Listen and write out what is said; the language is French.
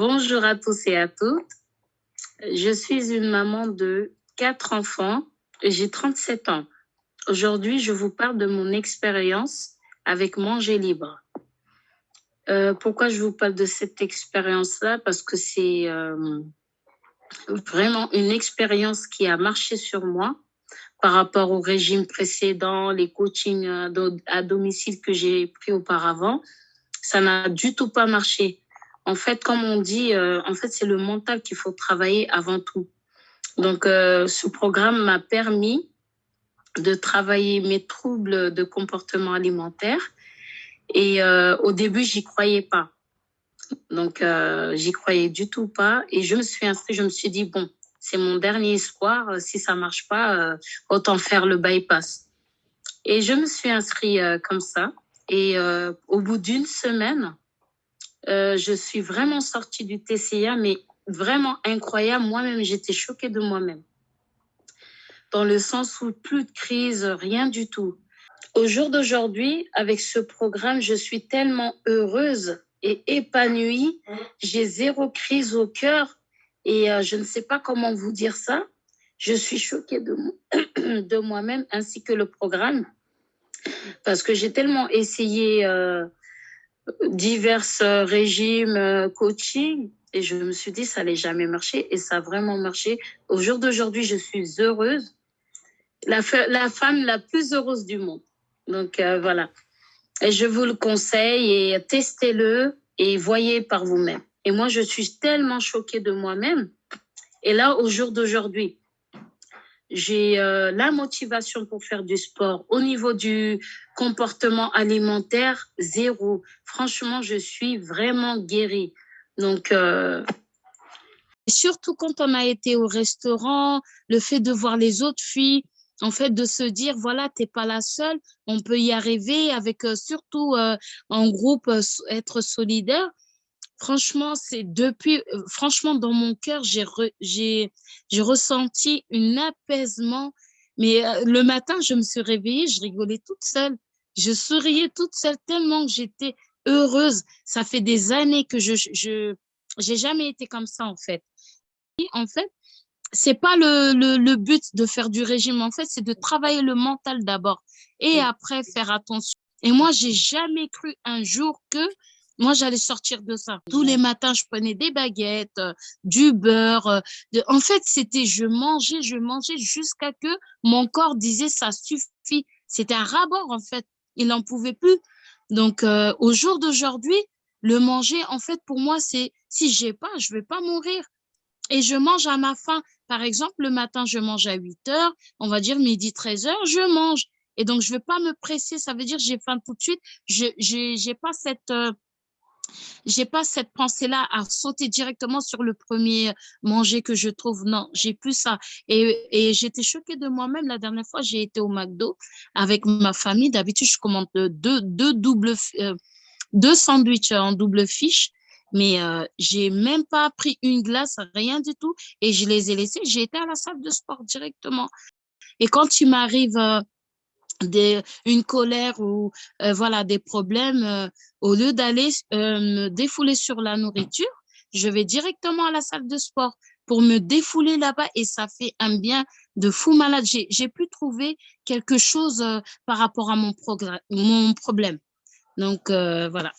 Bonjour à tous et à toutes. Je suis une maman de 4 enfants et j'ai 37 ans. Aujourd'hui, je vous parle de mon expérience avec Manger Libre. Pourquoi je vous parle de cette expérience-là? Parce que c'est vraiment une expérience qui a marché sur moi par rapport au régime précédent, les coachings à domicile que j'ai pris auparavant. Ça n'a du tout pas marché. En fait, comme on dit, c'est le mental qu'il faut travailler avant tout. Donc, ce programme m'a permis de travailler mes troubles de comportement alimentaire. Et au début, j'y croyais pas. Donc, j'y croyais du tout pas. Et je me suis inscrite, je me suis dit, bon, c'est mon dernier espoir. Si ça marche pas, autant faire le bypass. Et je me suis inscrite comme ça. Et au bout d'une semaine, je suis vraiment sortie du TCA, mais vraiment incroyable. Moi-même, j'étais choquée de moi-même. Dans le sens où plus de crise, rien du tout. Au jour d'aujourd'hui, avec ce programme, je suis tellement heureuse et épanouie. J'ai 0 crise au cœur et je ne sais pas comment vous dire ça. Je suis choquée de moi-même ainsi que le programme parce que j'ai tellement essayé divers régimes, coaching, et je me suis dit ça n'allait jamais marcher et ça a vraiment marché. Au jour d'aujourd'hui, je suis heureuse, la femme la plus heureuse du monde. Donc voilà. Et je vous le conseille et testez-le et voyez par vous-même. Et moi, je suis tellement choquée de moi-même. Et là, au jour d'aujourd'hui, j'ai la motivation pour faire du sport. Au niveau du comportement alimentaire, 0. Franchement, je suis vraiment guérie. Donc, surtout quand on a été au restaurant, le fait de voir les autres filles, en fait, de se dire, voilà, t'es pas la seule, on peut y arriver avec surtout en groupe, être solidaire. Franchement, franchement, dans mon cœur, j'ai ressenti un apaisement. Mais le matin, je me suis réveillée, je rigolais toute seule. Je souriais toute seule tellement que j'étais heureuse. Ça fait des années que j'ai jamais été comme ça, en fait. En fait, c'est pas le but de faire du régime. En fait, c'est de travailler le mental d'abord et après faire attention. Et moi, j'ai jamais cru un jour que moi, j'allais sortir de ça. Tous les matins, je prenais des baguettes, du beurre. En fait, je mangeais jusqu'à que mon corps disait ça suffit. C'était un ras-bord, en fait. Il n'en pouvait plus. Donc, au jour d'aujourd'hui, le manger, en fait, pour moi, c'est si j'ai pas, je vais pas mourir. Et je mange à ma faim. Par exemple, le matin, je mange à 8 heures, on va dire midi, 13 heures, je mange. Et donc, je ne vais pas me presser. Ça veut dire que j'ai faim tout de suite. Je j'ai pas cette pensée-là à sauter directement sur le premier manger que je trouve. Non, j'ai plus ça. Et j'étais choquée de moi-même. La dernière fois, j'ai été au McDo avec ma famille. D'habitude, je commande deux sandwichs en double fiche. Mais j'ai même pas pris une glace, rien du tout. Et je les ai laissés. J'ai été à la salle de sport directement. Et quand il m'arrive une colère ou voilà, des problèmes, au lieu d'aller me défouler sur la nourriture, je vais directement à la salle de sport pour me défouler là-bas et ça fait un bien de fou malade. J'ai pu trouver quelque chose par rapport à mon problème. Donc, voilà.